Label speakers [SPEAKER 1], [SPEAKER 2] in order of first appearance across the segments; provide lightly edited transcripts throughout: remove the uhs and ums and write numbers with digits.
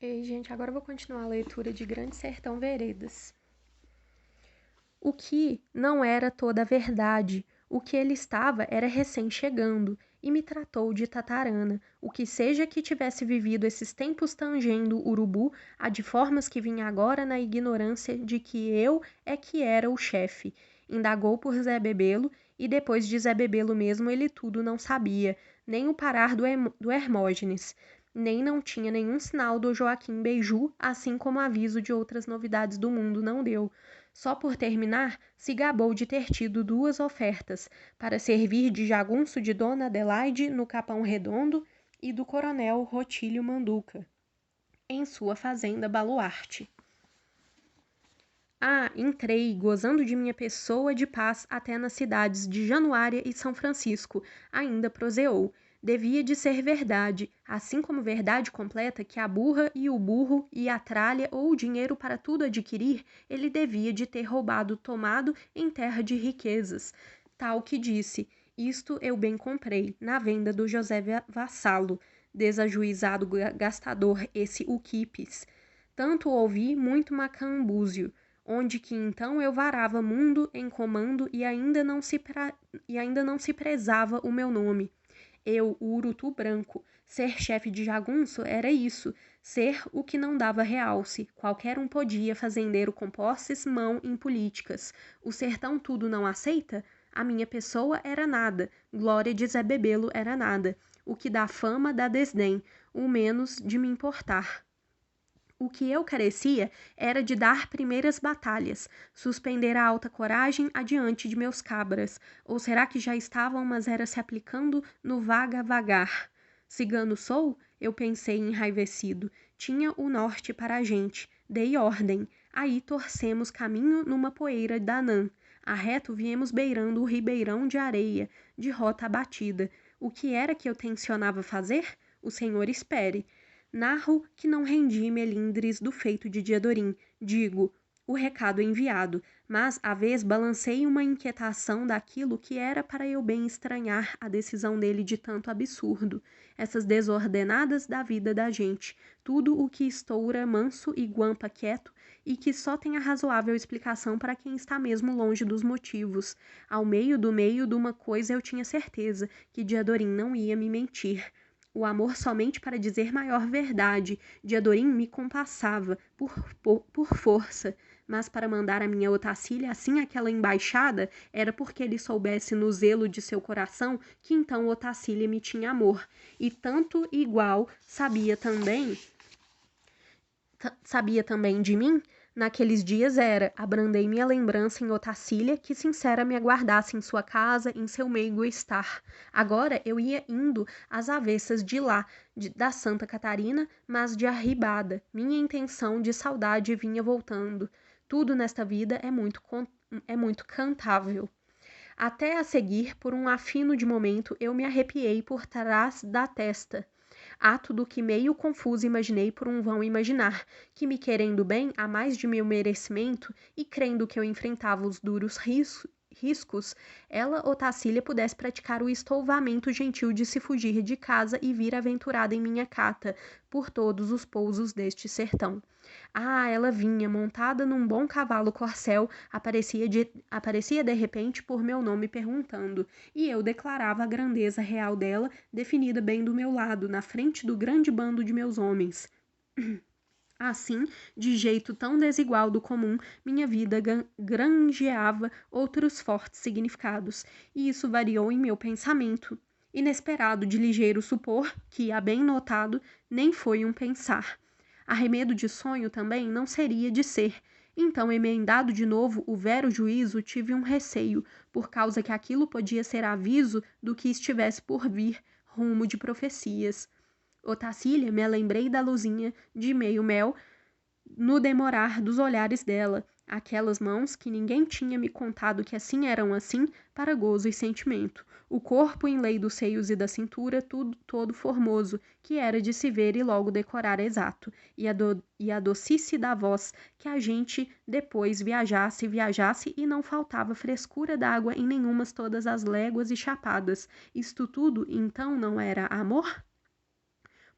[SPEAKER 1] Ei, gente, agora eu vou continuar a leitura de Grande Sertão Veredas. O que não era toda a verdade, o que ele estava era recém-chegando, e me tratou de tatarana, o que seja que tivesse vivido esses tempos tangendo o urubu, há de formas que vinha agora na ignorância de que eu é que era o chefe. Indagou por Zé Bebelo, e depois de Zé Bebelo mesmo ele tudo não sabia, nem o parar do Hermógenes, nem não tinha nenhum sinal do Joaquim Beiju, assim como aviso de outras novidades do mundo não deu. Só por terminar, se gabou de ter tido 2 ofertas, para servir de jagunço de Dona Adelaide no Capão Redondo e do coronel Rotílio Manduca, em sua fazenda Baluarte. Entrei, gozando de minha pessoa de paz até nas cidades de Januária e São Francisco, ainda proseou. Devia de ser verdade, assim como verdade completa que a burra e o burro e a tralha ou o dinheiro para tudo adquirir, ele devia de ter roubado tomado em terra de riquezas. Tal que disse, isto eu bem comprei, na venda do José Vassalo, desajuizado gastador esse Uquipes. Tanto ouvi muito macambúzio, onde que então eu varava mundo em comando e ainda não se prezava o meu nome. Eu, o Urutu Branco, ser chefe de jagunço era isso, ser o que não dava realce. Qualquer um podia, fazendeiro com posses, mão em políticas. O sertão tudo não aceita? A minha pessoa era nada, glória de Zé Bebelo era nada. O que dá fama dá desdém, o menos de me importar. O que eu carecia era de dar primeiras batalhas, suspender a alta coragem adiante de meus cabras, ou será que já estavam, mas era se aplicando no vaga-vagar? Cigano sou? Eu pensei enraivecido. Tinha o norte para a gente. Dei ordem. Aí torcemos caminho numa poeira danã. A reto viemos beirando o ribeirão de areia, de rota abatida. O que era que eu tencionava fazer? O senhor espere. Narro que não rendi melindres do feito de Diadorim. Digo, o recado enviado, mas à vez balancei uma inquietação daquilo que era para eu bem estranhar a decisão dele de tanto absurdo. Essas desordenadas da vida da gente, tudo o que estoura manso e guampa quieto e que só tem a razoável explicação para quem está mesmo longe dos motivos. Ao meio de uma coisa eu tinha certeza, que Diadorim não ia me mentir. O amor somente para dizer maior verdade. Diadorim me compassava, por força, mas para mandar a minha Otacília assim àquela embaixada, era porque ele soubesse no zelo de seu coração que então Otacília me tinha amor. E tanto igual sabia também de mim. Naqueles dias era, abrandei minha lembrança em Otacília, que sincera me aguardasse em sua casa, em seu meigo estar. Agora eu ia indo às avessas de lá, da Santa Catarina, mas de arribada. Minha intenção de saudade vinha voltando. Tudo nesta vida é muito cantável. Até a seguir, por um afino de momento, eu me arrepiei por trás da testa. Ato do que meio confuso imaginei por um vão imaginar, que me querendo bem a mais de meu merecimento e crendo que eu enfrentava os duros riscos, ela, Otacília, pudesse praticar o estouvamento gentil de se fugir de casa e vir aventurada em minha cata, por todos os pousos deste sertão. Ela vinha, montada num bom cavalo corcel, aparecia de repente por meu nome perguntando, e eu declarava a grandeza real dela, definida bem do meu lado, na frente do grande bando de meus homens. Assim, de jeito tão desigual do comum, minha vida granjeava outros fortes significados, e isso variou em meu pensamento. Inesperado de ligeiro supor, que, a bem notado, nem foi um pensar. Arremedo de sonho também não seria de ser. Então, emendado de novo o vero juízo, tive um receio, por causa que aquilo podia ser aviso do que estivesse por vir, rumo de profecias. Otacília, me lembrei da luzinha de meio mel no demorar dos olhares dela, aquelas mãos que ninguém tinha me contado que assim eram assim, para gozo e sentimento. O corpo em lei dos seios e da cintura, tudo todo formoso, que era de se ver e logo decorar exato, e a docice da voz, que a gente depois viajasse e não faltava frescura d'água em nenhumas todas as léguas e chapadas. Isto tudo, então, não era amor?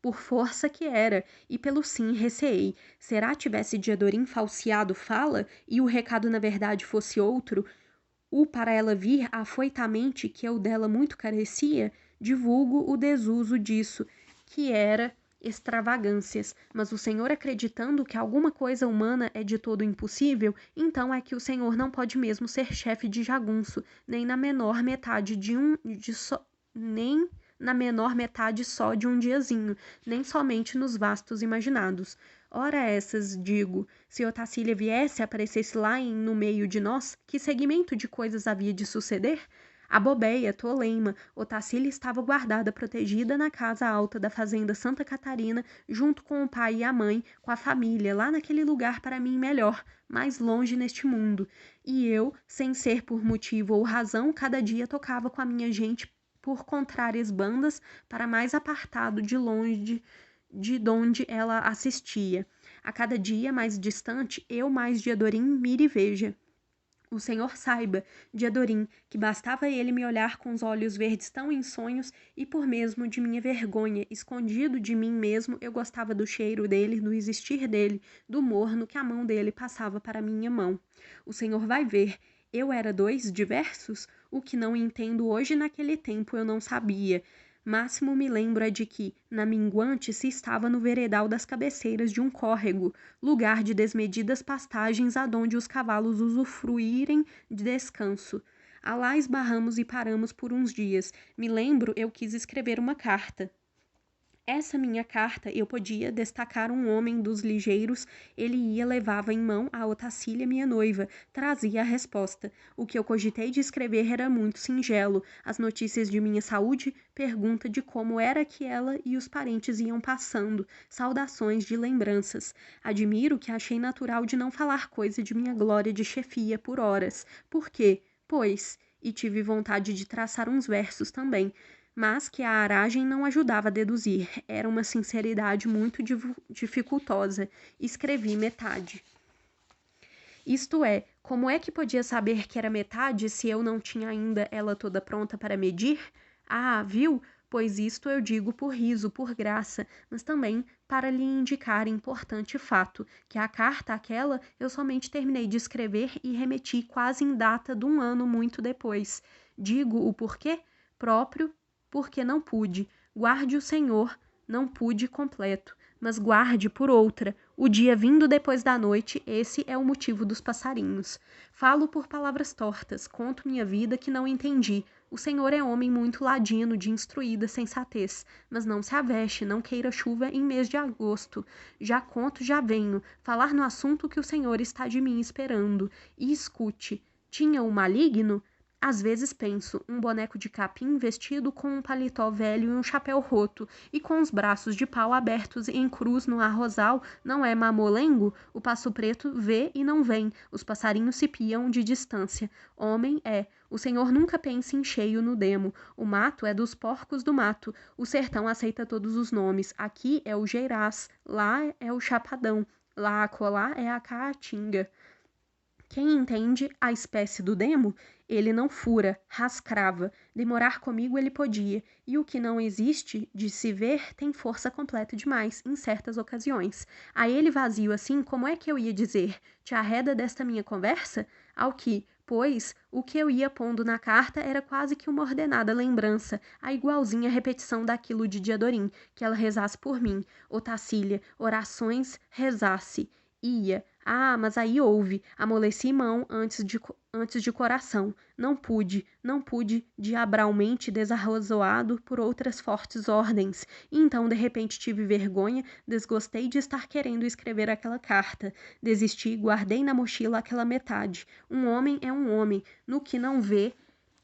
[SPEAKER 1] por força que era, e pelo sim receei. Será tivesse Diadorim falseado fala, e o recado na verdade fosse outro, o para ela vir afoitamente que eu dela muito carecia, divulgo o desuso disso, que era extravagâncias, mas o Senhor acreditando que alguma coisa humana é de todo impossível, então é que o Senhor não pode mesmo ser chefe de jagunço, nem na menor metade nem na menor metade só de um diazinho, nem somente nos vastos imaginados. Ora essas, digo, se Otacília viesse e aparecesse lá no meio de nós, que seguimento de coisas havia de suceder? A bobeia, toleima, Otacília estava guardada, protegida na casa alta da fazenda Santa Catarina, junto com o pai e a mãe, com a família, lá naquele lugar para mim melhor, mais longe neste mundo. E eu, sem ser por motivo ou razão, cada dia tocava com a minha gente por contrárias bandas para mais apartado de longe de donde ela assistia. A cada dia mais distante, eu mais Diadorim mire e veja. O Senhor saiba, Diadorim, que bastava ele me olhar com os olhos verdes tão insonhos e por mesmo de minha vergonha, escondido de mim mesmo, eu gostava do cheiro dele, do existir dele, do morno que a mão dele passava para minha mão. O Senhor vai ver, eu era dois diversos? O que não entendo hoje naquele tempo eu não sabia. Máximo me lembro é de que, na minguante, se estava no veredal das cabeceiras de um córrego, lugar de desmedidas pastagens adonde os cavalos usufruírem de descanso. Alá esbarramos e paramos por uns dias. Me lembro, eu quis escrever uma carta. Essa minha carta eu podia destacar um homem dos ligeiros, ele ia, levava em mão a Otacília, minha noiva, trazia a resposta. O que eu cogitei de escrever era muito singelo, as notícias de minha saúde, pergunta de como era que ela e os parentes iam passando, saudações de lembranças. Admiro que achei natural de não falar coisa de minha glória de chefia por horas. Por quê? Pois, e tive vontade de traçar uns versos também, mas que a aragem não ajudava a deduzir. Era uma sinceridade muito dificultosa. Escrevi metade. Isto é, como é que podia saber que era metade se eu não tinha ainda ela toda pronta para medir? Ah, viu? Pois isto eu digo por riso, por graça, mas também para lhe indicar importante fato, que a carta aquela eu somente terminei de escrever e remeti quase em data de um ano muito depois. Digo o porquê? Próprio porque não pude. Guarde o Senhor, não pude completo, mas guarde por outra. O dia vindo depois da noite, esse é o motivo dos passarinhos. Falo por palavras tortas, conto minha vida que não entendi. O Senhor é homem muito ladino, de instruída sensatez, mas não se aveste, não queira chuva em mês de agosto. Já conto, já venho, falar no assunto que o Senhor está de mim esperando. E escute, tinha o maligno? Às vezes penso, um boneco de capim vestido com um paletó velho e um chapéu roto, e com os braços de pau abertos em cruz no arrozal, não é mamolengo? O passo preto vê e não vem, os passarinhos se piam de distância. Homem é. O Senhor nunca pensa em cheio no demo. O mato é dos porcos do mato. O sertão aceita todos os nomes. Aqui é o Geirás, lá é o Chapadão, lá acolá é a Caatinga. Quem entende a espécie do demo? Ele não fura, rascrava. Demorar comigo ele podia, e o que não existe de se ver tem força completa demais, em certas ocasiões. A ele vazio assim, como é que eu ia dizer? Te arreda desta minha conversa? Ao que, pois, o que eu ia pondo na carta era quase que uma ordenada lembrança, a igualzinha repetição daquilo de Diadorim, que ela rezasse por mim. Otacília, orações, rezasse. Ia. Ah, mas aí houve. Amoleci mão antes de coração. Não pude, diabralmente desarrazoado por outras fortes ordens. E então, de repente, tive vergonha, desgostei de estar querendo escrever aquela carta. Desisti, guardei na mochila aquela metade. Um homem é um homem, no que não vê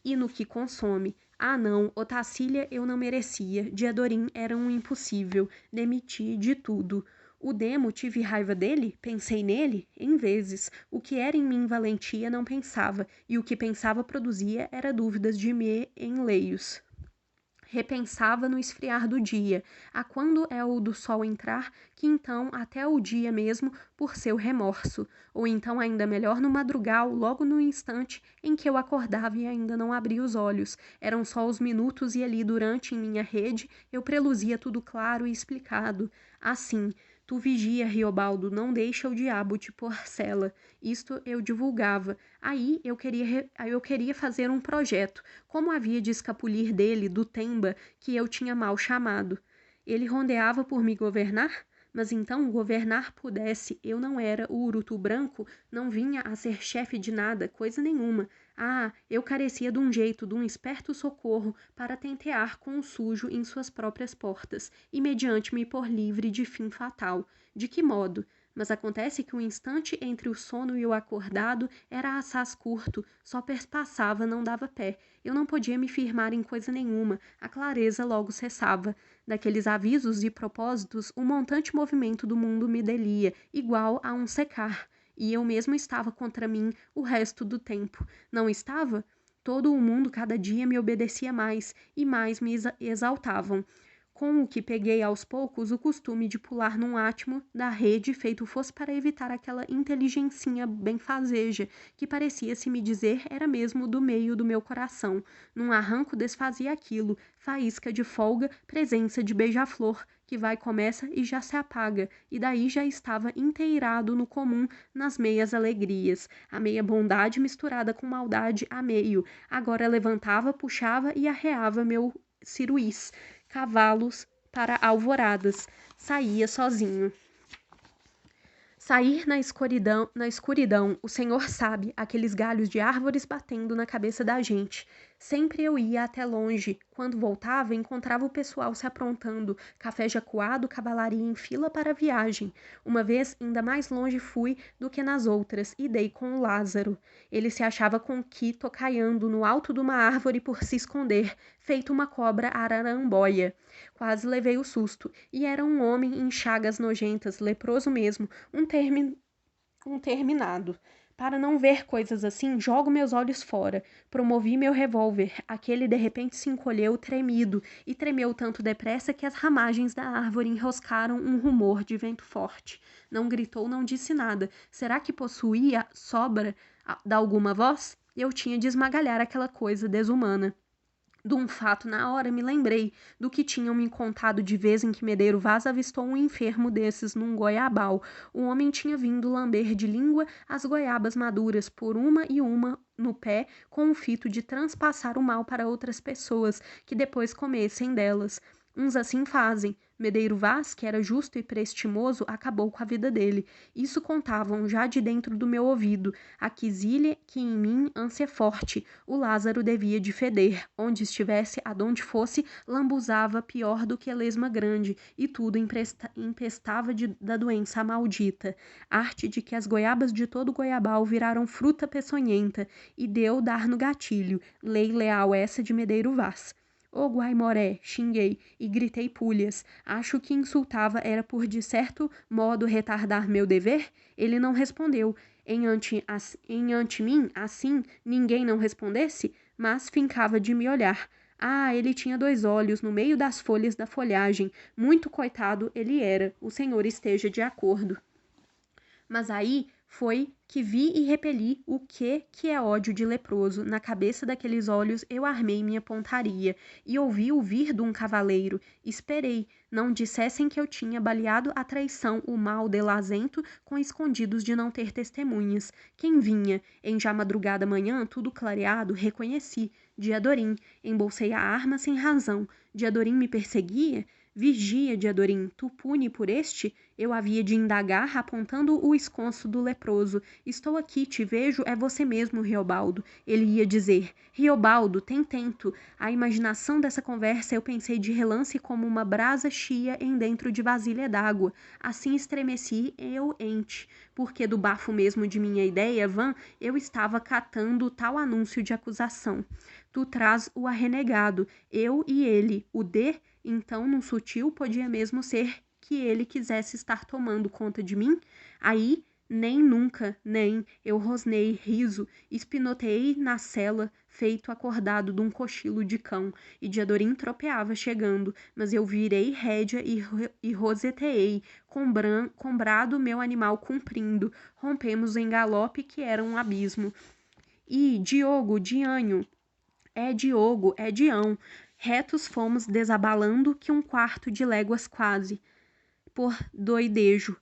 [SPEAKER 1] e no que consome. Ah, não, Otacília eu não merecia. Diadorim era um impossível. Demiti de tudo. O demo, tive raiva dele? Pensei nele? Em vezes. O que era em mim valentia não pensava, e o que pensava produzia era dúvidas de me enleios. Repensava no esfriar do dia, a quando é o do sol entrar, que então até o dia mesmo, por seu remorso, ou então ainda melhor no madrugal, logo no instante em que eu acordava e ainda não abria os olhos. Eram só os minutos e ali durante em minha rede eu preluzia tudo claro e explicado. Assim, tu vigia, Riobaldo, não deixa o diabo te pôr cela. Isto eu divulgava. Aí eu queria fazer um projeto. Como havia de escapulir dele, do Temba, que eu tinha mal chamado? Ele rondeava por me governar? Mas então, governar pudesse, eu não era o urutu branco, não vinha a ser chefe de nada, coisa nenhuma. Ah, eu carecia de um jeito, de um esperto socorro para tentear com o sujo em suas próprias portas, e mediante me pôr livre de fim fatal. De que modo? Mas acontece que o instante entre o sono e o acordado era assaz curto, só perspassava, não dava pé. Eu não podia me firmar em coisa nenhuma, a clareza logo cessava. Daqueles avisos e propósitos, o montante movimento do mundo me delia, igual a um secar, e eu mesmo estava contra mim o resto do tempo. Não estava? Todo o mundo cada dia me obedecia mais, e mais me exaltavam. Com o que peguei aos poucos o costume de pular num átimo da rede feito fosse para evitar aquela inteligencinha benfazeja, que parecia se me dizer era mesmo do meio do meu coração. Num arranco desfazia aquilo, faísca de folga, presença de beija-flor, que vai, começa e já se apaga, e daí já estava inteirado no comum, nas meias alegrias, a meia bondade misturada com maldade a meio. Agora levantava, puxava e arreava meu ciruís, cavalos para alvoradas, saía sozinho. Sair na escuridão, o Senhor sabe, aqueles galhos de árvores batendo na cabeça da gente. Sempre eu ia até longe. Quando voltava, encontrava o pessoal se aprontando, café já coado, cavalaria em fila para a viagem. Uma vez, ainda mais longe fui do que nas outras, e dei com o Lázaro. Ele se achava com Quito caiando no alto de uma árvore por se esconder, feito uma cobra araramboia. Quase levei o susto, e era um homem em chagas nojentas, leproso mesmo, um terminado. Para não ver coisas assim, jogo meus olhos fora. Promovi meu revólver. Aquele de repente se encolheu, tremido, e tremeu tanto depressa que as ramagens da árvore enroscaram um rumor de vento forte. Não gritou, não disse nada. Será que possuía sobra de alguma voz? Eu tinha de esmagalhar aquela coisa desumana. De um fato, na hora, me lembrei do que tinham me contado de vez em que Medeiro Vaz avistou um enfermo desses num goiabal. O homem tinha vindo lamber de língua as goiabas maduras, por uma e uma no pé, com o fito de transpassar o mal para outras pessoas, que depois comessem delas. Uns assim fazem. Medeiro Vaz, que era justo e prestimoso, acabou com a vida dele. Isso contavam já de dentro do meu ouvido. A quisilha que em mim ânsia forte. O Lázaro devia de feder. Onde estivesse, adonde fosse, lambuzava pior do que a lesma grande, e tudo empestava da doença maldita. Arte de que as goiabas de todo Goiabal viraram fruta peçonhenta, e deu dar no gatilho. Lei leal essa de Medeiro Vaz. Ô Guaimoré, xinguei e gritei pulhas. Acho que insultava era por de certo modo retardar meu dever? Ele não respondeu. Em ante mim, assim, ninguém não respondesse, mas fincava de me olhar. Ah, ele tinha 2 olhos no meio das folhas da folhagem. Muito coitado ele era. O senhor esteja de acordo. Mas aí foi que vi e repeli o que é ódio de leproso. Na cabeça daqueles olhos eu armei minha pontaria, e ouvi o vir de um cavaleiro. Esperei, não dissessem que eu tinha baleado a traição, o mal delazento, com escondidos de não ter testemunhas. Quem vinha? Em já madrugada manhã, tudo clareado, reconheci. Diadorim. Embolsei a arma sem razão. Diadorim me perseguia? Vigia, Diadorim, tu pune por este? Eu havia de indagar, apontando o esconso do leproso. Estou aqui, te vejo, é você mesmo, Riobaldo. Ele ia dizer, Riobaldo, tem tento. A imaginação dessa conversa eu pensei de relance como uma brasa chia em dentro de vasilha d'água. Assim estremeci eu ente, porque do bafo mesmo de minha ideia vã, eu estava catando tal anúncio de acusação. Tu traz o arrenegado, eu e ele, o D, então, num sutil, podia mesmo ser que ele quisesse estar tomando conta de mim. Aí, Nem nunca, nem. Eu rosnei, riso, espinoteei na cela, feito acordado de um cochilo de cão, e Diadorim tropeava chegando, mas eu virei rédea e roseteei, com brado meu animal cumprindo, rompemos em galope que era um abismo. E, Diogo, Dianho, é Diogo, é Dião, retos fomos desabalando que um quarto de léguas quase, por doidejo,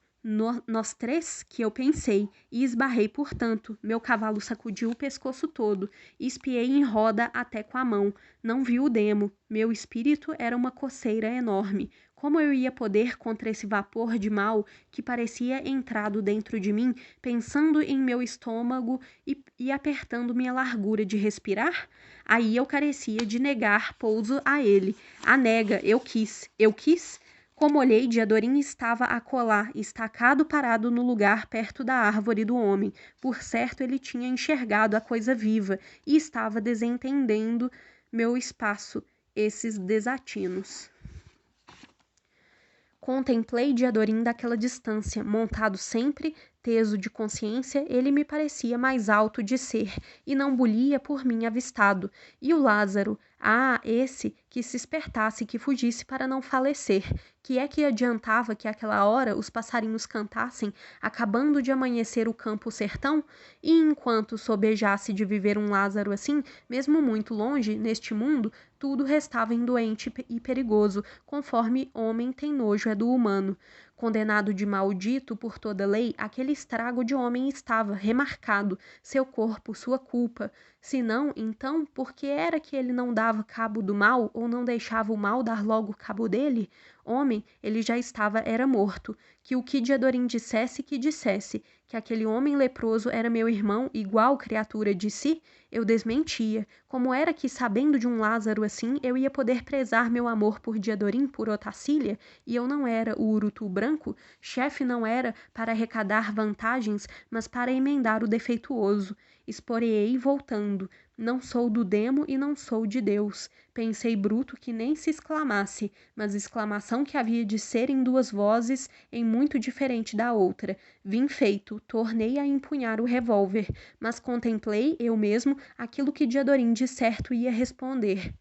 [SPEAKER 1] nós três, que eu pensei, e esbarrei, portanto, meu cavalo sacudiu o pescoço todo, e espiei em roda até com a mão, não vi o demo, meu espírito era uma coceira enorme, como eu ia poder contra esse vapor de mal que parecia entrado dentro de mim, pensando em meu estômago e apertando minha largura de respirar? Aí eu carecia de negar pouso a ele. A nega, eu quis. Como olhei, Diadorim estava a colar, estacado parado no lugar perto da árvore do homem. Por certo, ele tinha enxergado a coisa viva e estava desentendendo meu espaço, esses desatinos. Contemplei Diadorim daquela distância, montado sempre, teso de consciência, ele me parecia mais alto de ser, e não bulia por mim avistado. E o Lázaro, esse, que se espertasse, que fugisse para não falecer. Que é que adiantava que àquela hora os passarinhos cantassem, acabando de amanhecer o campo sertão? E enquanto sobejasse de viver um Lázaro assim, mesmo muito longe, neste mundo, tudo restava indoente e perigoso, conforme homem tem nojo é do humano. Condenado de maldito por toda lei, aquele estrago de homem estava remarcado, seu corpo, sua culpa. Se não, então, por que era que ele não dava cabo do mal, ou não deixava o mal dar logo cabo dele? Homem, ele já estava, era morto. Que o que Diadorim dissesse, que dissesse. Que aquele homem leproso era meu irmão, igual criatura de si, eu desmentia. Como era que, sabendo de um Lázaro assim, eu ia poder prezar meu amor por Diadorim, por Otacília? E eu não era o urutu branco? Chefe não era para arrecadar vantagens, mas para emendar o defeituoso. Esporeei voltando. Não sou do demo e não sou de Deus. Pensei bruto que nem se exclamasse, mas exclamação que havia de ser em duas vozes, em muito diferente da outra. Vim feito, tornei a empunhar o revólver, mas contemplei, eu mesmo, aquilo que Diadorim de certo ia responder.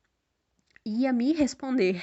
[SPEAKER 1] Ia me responder.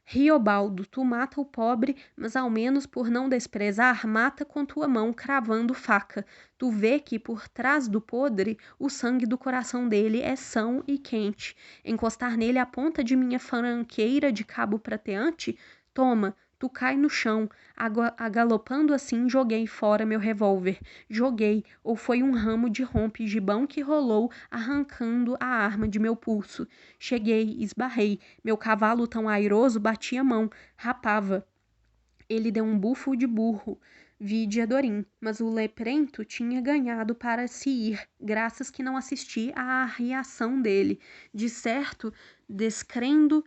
[SPEAKER 1] Riobaldo, tu mata o pobre, mas ao menos por não desprezar, mata com tua mão cravando faca. Tu vê que por trás do podre, o sangue do coração dele é são e quente. Encostar nele a ponta de minha franqueira de cabo prateante? Toma, tu cai no chão. Agalopando assim, joguei fora meu revólver. Joguei, ou foi um ramo de rompe-gibão que rolou, arrancando a arma de meu pulso. Cheguei, esbarrei. Meu cavalo tão airoso batia a mão, rapava. Ele deu um bufo de burro. Vi Diadorim, mas o leprento tinha ganhado para se ir, graças que não assisti à reação dele. De certo, descendo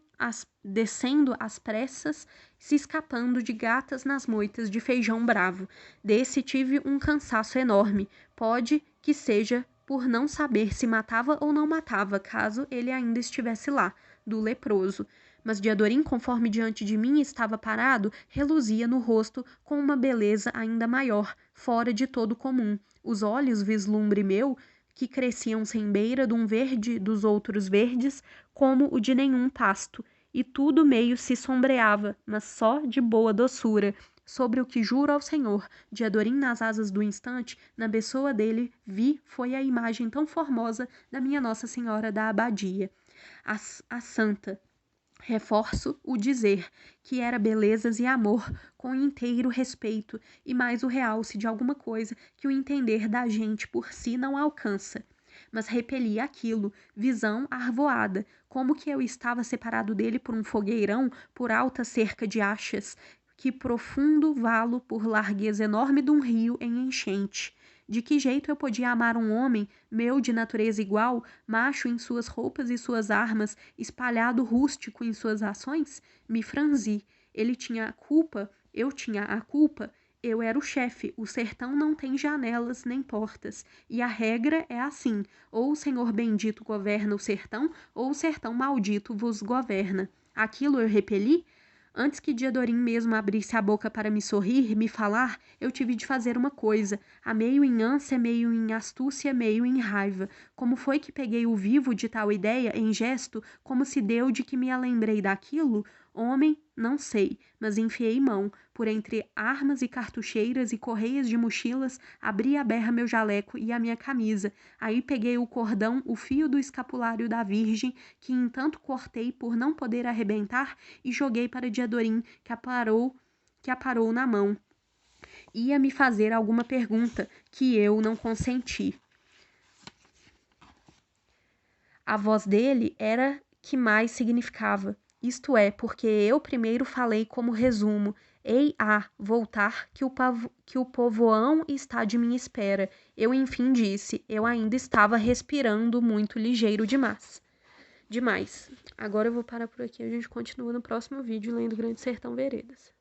[SPEAKER 1] às pressas, se escapando de gatas nas moitas de feijão bravo. Desse tive um cansaço enorme. Pode que seja por não saber se matava ou não matava, caso ele ainda estivesse lá, do leproso. Mas Diadorim, conforme diante de mim estava parado, reluzia no rosto com uma beleza ainda maior, fora de todo comum. Os olhos, vislumbre meu, que cresciam sem beira de um verde dos outros verdes, como o de nenhum pasto, e tudo meio se sombreava, mas só de boa doçura, sobre o que juro ao Senhor, Diadorim nas asas do instante, na pessoa dele, vi foi a imagem tão formosa da minha Nossa Senhora da Abadia. A santa, reforço o dizer, que era belezas e amor, com inteiro respeito, e mais o realce de alguma coisa que o entender da gente por si não alcança. Mas repeli aquilo, visão arvoada, como que eu estava separado dele por um fogueirão, por alta cerca de achas, que profundo valo por largueza enorme de um rio em enchente. De que jeito eu podia amar um homem, meu de natureza igual, macho em suas roupas e suas armas, espalhado rústico em suas ações? Me franzi. Ele tinha a culpa, eu tinha a culpa. Eu era o chefe, o sertão não tem janelas nem portas, e a regra é assim, ou o Senhor bendito governa o sertão, ou o sertão maldito vos governa. Aquilo eu repeli? Antes que Diadorim mesmo abrisse a boca para me sorrir, me falar, eu tive de fazer uma coisa, a meio em ânsia, meio em astúcia, meio em raiva. Como foi que peguei o vivo de tal ideia em gesto, como se deu de que me alembrei daquilo? Homem, não sei, mas enfiei mão, por entre armas e cartucheiras e correias de mochilas, abri a berra meu jaleco e a minha camisa. Aí peguei o cordão, o fio do escapulário da Virgem, que entanto cortei por não poder arrebentar, e joguei para Diadorim, que aparou na mão. Ia me fazer alguma pergunta, que eu não consenti. A voz dele era que mais significava. Isto é, porque eu primeiro falei como resumo. Ei, voltar, que o povoão está de minha espera. Eu enfim disse, eu ainda estava respirando muito ligeiro demais. Agora eu vou parar por aqui, a gente continua no próximo vídeo lendo Grande Sertão Veredas.